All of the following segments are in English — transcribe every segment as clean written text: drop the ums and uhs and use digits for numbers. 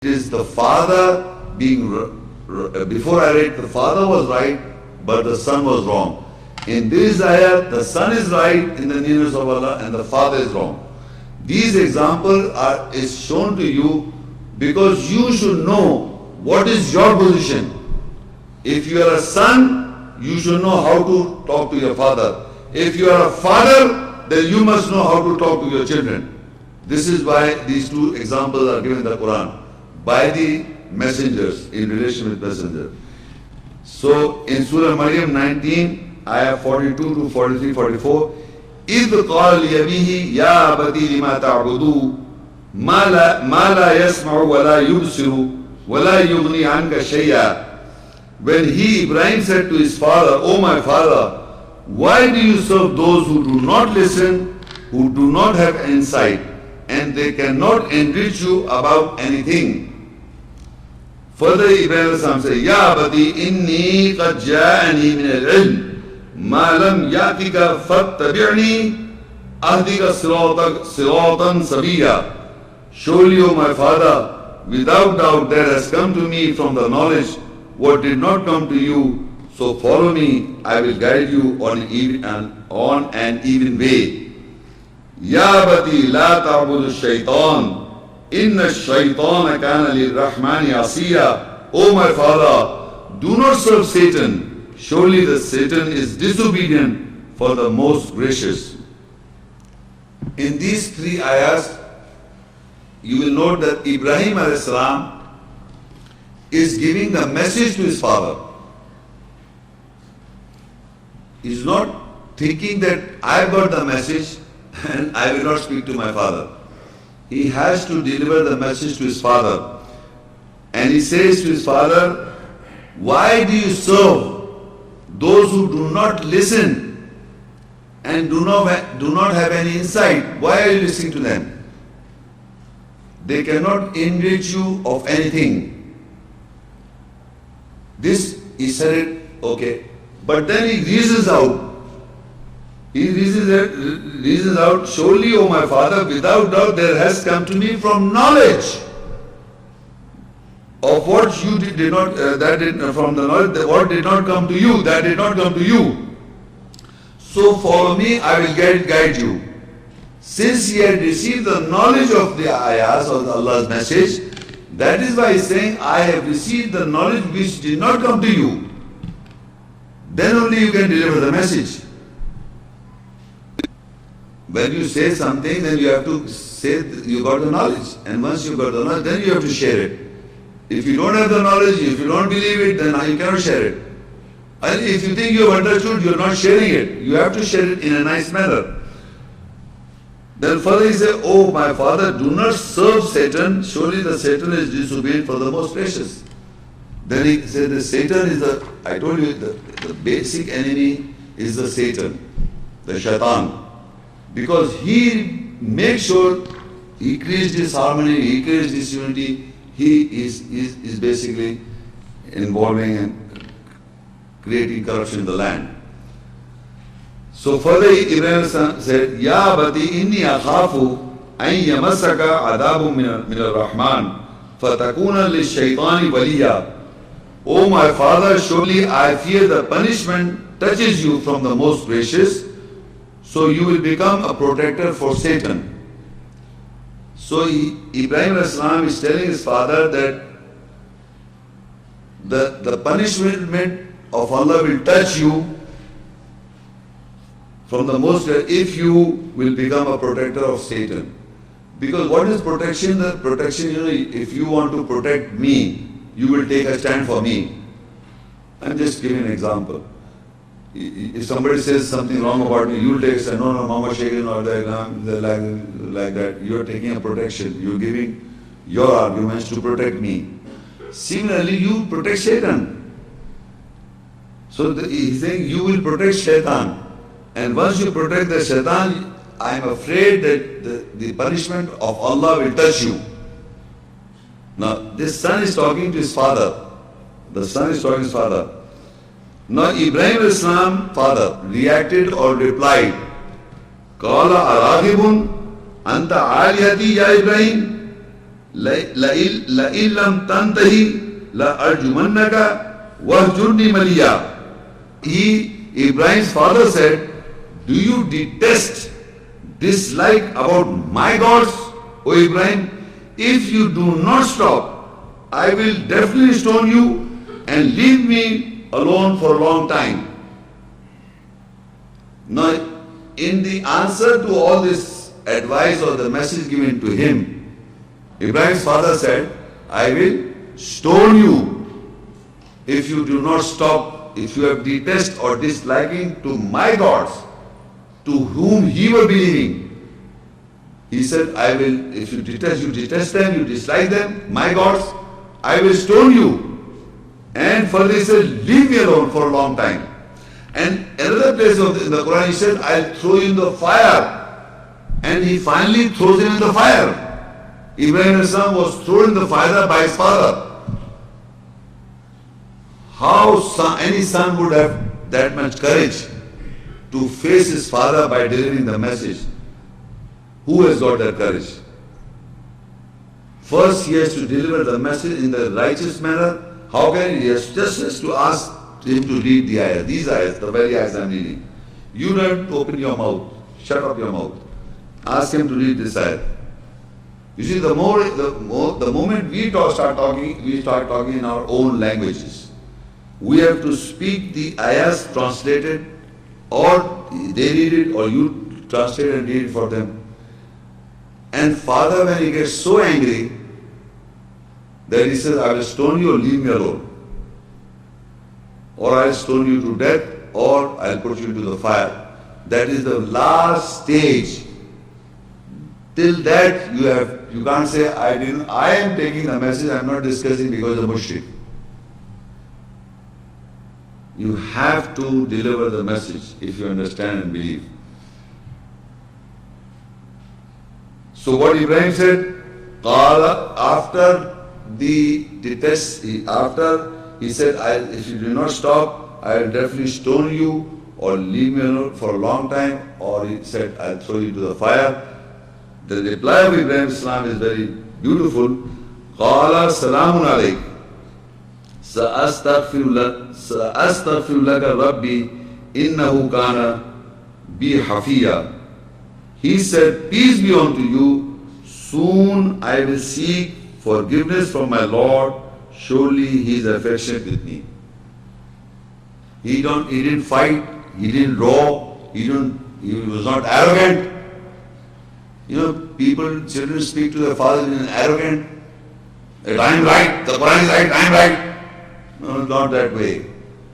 It is the father being, before I read, the father was right, but the son was wrong. In this ayah, the son is right in the nearness of Allah and the father is wrong. These examples is shown to you because you should know what is your position. If you are a son, you should know how to talk to your father. If you are a father, then you must know how to talk to your children. This is why these two examples are given in the Quran by the messengers, in relation with messenger. So in Surah Maryam 19, ayah 42 to 43, 44, إِذْ قَالَ لِأَبِيهِ يَا أَبَتِي لِمَا تَعْبُدُوا مَا لَا يَسْمَعُ وَلَا يُبْصِرُ وَلَا يُغْنِي عَنْكَ شَيْئًا. When Ibrahim said to his father, "O my father, why do you serve those who do not listen, who do not have insight, and they cannot enrich you about anything?" Further, Ibrahim said, "Ya abati inni qad ja'ani min al-ilm ma lam ya'tika fattabi'ni ahdika siratan sabiya." Surely, O my father, without doubt there has come to me from the knowledge what did not come to you. So follow me, I will guide you on an even way. Ya abati la ta'budu shaitan. Inna shaytana kana lirrahmani asiya. O my father, do not serve Satan. Surely the Satan is disobedient for the most gracious. In these three ayahs, you will note that Ibrahim a.s. is giving the message to his father. He's not thinking that I've got the message and I will not speak to my father. He has to deliver the message to his father. And he says to his father, "Why do you serve those who do not listen and do not have any insight? Why are you listening to them? They cannot enrich you of anything." This, he said it, okay. But then he reasons out. He reasons out, "Surely, O my father, without doubt there has come to me from knowledge of what you did not, from the knowledge that what did not come to you, that did not come to you. So follow me, I will guide you." Since he had received the knowledge of the ayahs of Allah's message, that is why he is saying, "I have received the knowledge which did not come to you." Then only you can deliver the message. When you say something, then you have to say you got the knowledge. And once you got the knowledge, then you have to share it. If you don't have the knowledge, if you don't believe it, then you cannot share it. And if you think you have understood, you are not sharing it. You have to share it in a nice manner. Then further he said, "Oh my father, do not serve Satan. Surely the Satan is disobedient for the most gracious." Then he said that Satan is I told you, the basic enemy is the Satan, the shaitan. Because he makes sure he creates disharmony, he creates disunity, he is basically involving and creating corruption in the land. So further Ibrahim said, "Ya abati inni akhafu an yamassaka adabun min ar-Rahman fatakuna lish-shaytani waliya." O my father, surely I fear the punishment touches you from the most gracious, so you will become a protector for Satan. So Ibrahim Islam is telling his father that the punishment of Allah will touch you from the most if you will become a protector of Satan. Because what is protection? The protection, if you want to protect me, you will take a stand for me. I'm just giving an example. If somebody says something wrong about me, you will take a stand. No, Mama Shaykh or like that. You are taking a protection. You are giving your arguments to protect me. Similarly, you protect Shaitan. So he's saying you will protect Shaitan. And once you protect the Shaitan, I am afraid that the punishment of Allah will touch you. Now, this son is talking to his father. The son is talking to his father. Now, Ibrahim Islam, father, reacted or replied, "Qala araghibun anta aliyati ya Ibrahim?" لَإِن لَمْ تَنْتَهِ لَأَرْجُمَنَّكَ وَهْجُرْنِي مَلِيًّا. Ibrahim's father said, do you detest, dislike about my gods, O Ibrahim? If you do not stop, I will definitely stone you and leave me alone for a long time. Now, in the answer to all this advice or the message given to him, Ibrahim's father said, I will stone you if you do not stop, if you have detest or disliking to my gods, to whom he was believing. He said, I will, if you detest them, you dislike them, my gods, I will stone you. And further he said, leave me alone for a long time. And another place in the Quran, he said, I'll throw you in the fire. And he finally throws him in the fire. Ibrahim was thrown in the fire by his father. How any son would have that much courage to face his father by delivering the message? Who has got that courage? First he has to deliver the message in the righteous manner. How can he? Just has to ask him to read the ayah. These ayahs, the very ayahs I'm reading. You don't have to open your mouth. Shut up your mouth. Ask him to read this ayah. You see, the moment we start talking in our own languages. We have to speak the ayahs translated, or they read it, or you translate and read it for them. And father, when he gets so angry, that he says, I will stone you or leave me alone. Or I'll stone you to death, or I'll put you into the fire. That is the last stage. Till that you can't say, I am taking the message, I am not discussing because of mushrik. You have to deliver the message if you understand and believe. So what Ibrahim said, after he said, if you do not stop, I will definitely stone you or leave me alone for a long time, or he said, I'll throw you to the fire. The reply of Ibrahim Islam is very beautiful. قَالَ سَلَامٌ عَلَيْكَ سَأَسْتَغْفِرُ لَكَ رَبِّي إِنَّهُ كَانَ بِي حَفِيًّا. He said, peace be unto you, soon I will seek forgiveness from my Lord, surely he is affectionate with me. He didn't fight, he didn't roar, he was not arrogant. You know, children speak to their father in an arrogant, that I am right, the Quran is right, I am right. No, not that way.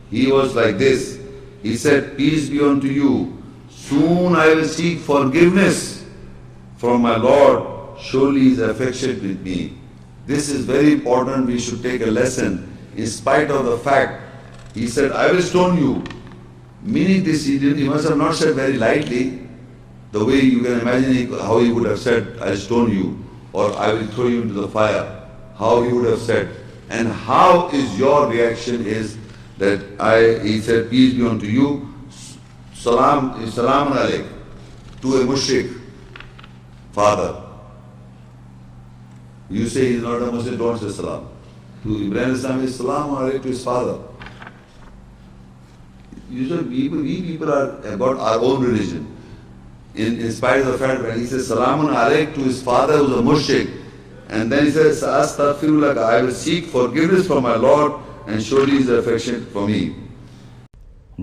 He was like this. He said, peace be unto you. Soon I will seek forgiveness from my Lord. Surely he is affectionate with me. This is very important. We should take a lesson. In spite of the fact, he said, I will stone you. Meaning this, he must have not said very lightly. The way you can imagine how he would have said, I'll stone you, or I will throw you into the fire. How he would have said. And how is your reaction is that he said, peace be unto you, salamun alayk, to a mushrik father. You say he's not a Muslim, don't say salam. To Ibrahim Islam is salamun alayk to his father. Usually we people have got our own religion. In spite of the fact that he says salamun alayk to his father who's a mushrik, and then he says, Astaghfirullah, I will seek forgiveness from my Lord, and surely he is affectionate for me.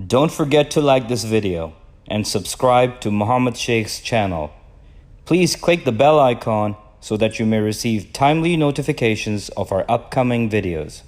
Don't forget to like this video and subscribe to Muhammad Sheikh's channel. Please click the bell icon so that you may receive timely notifications of our upcoming videos.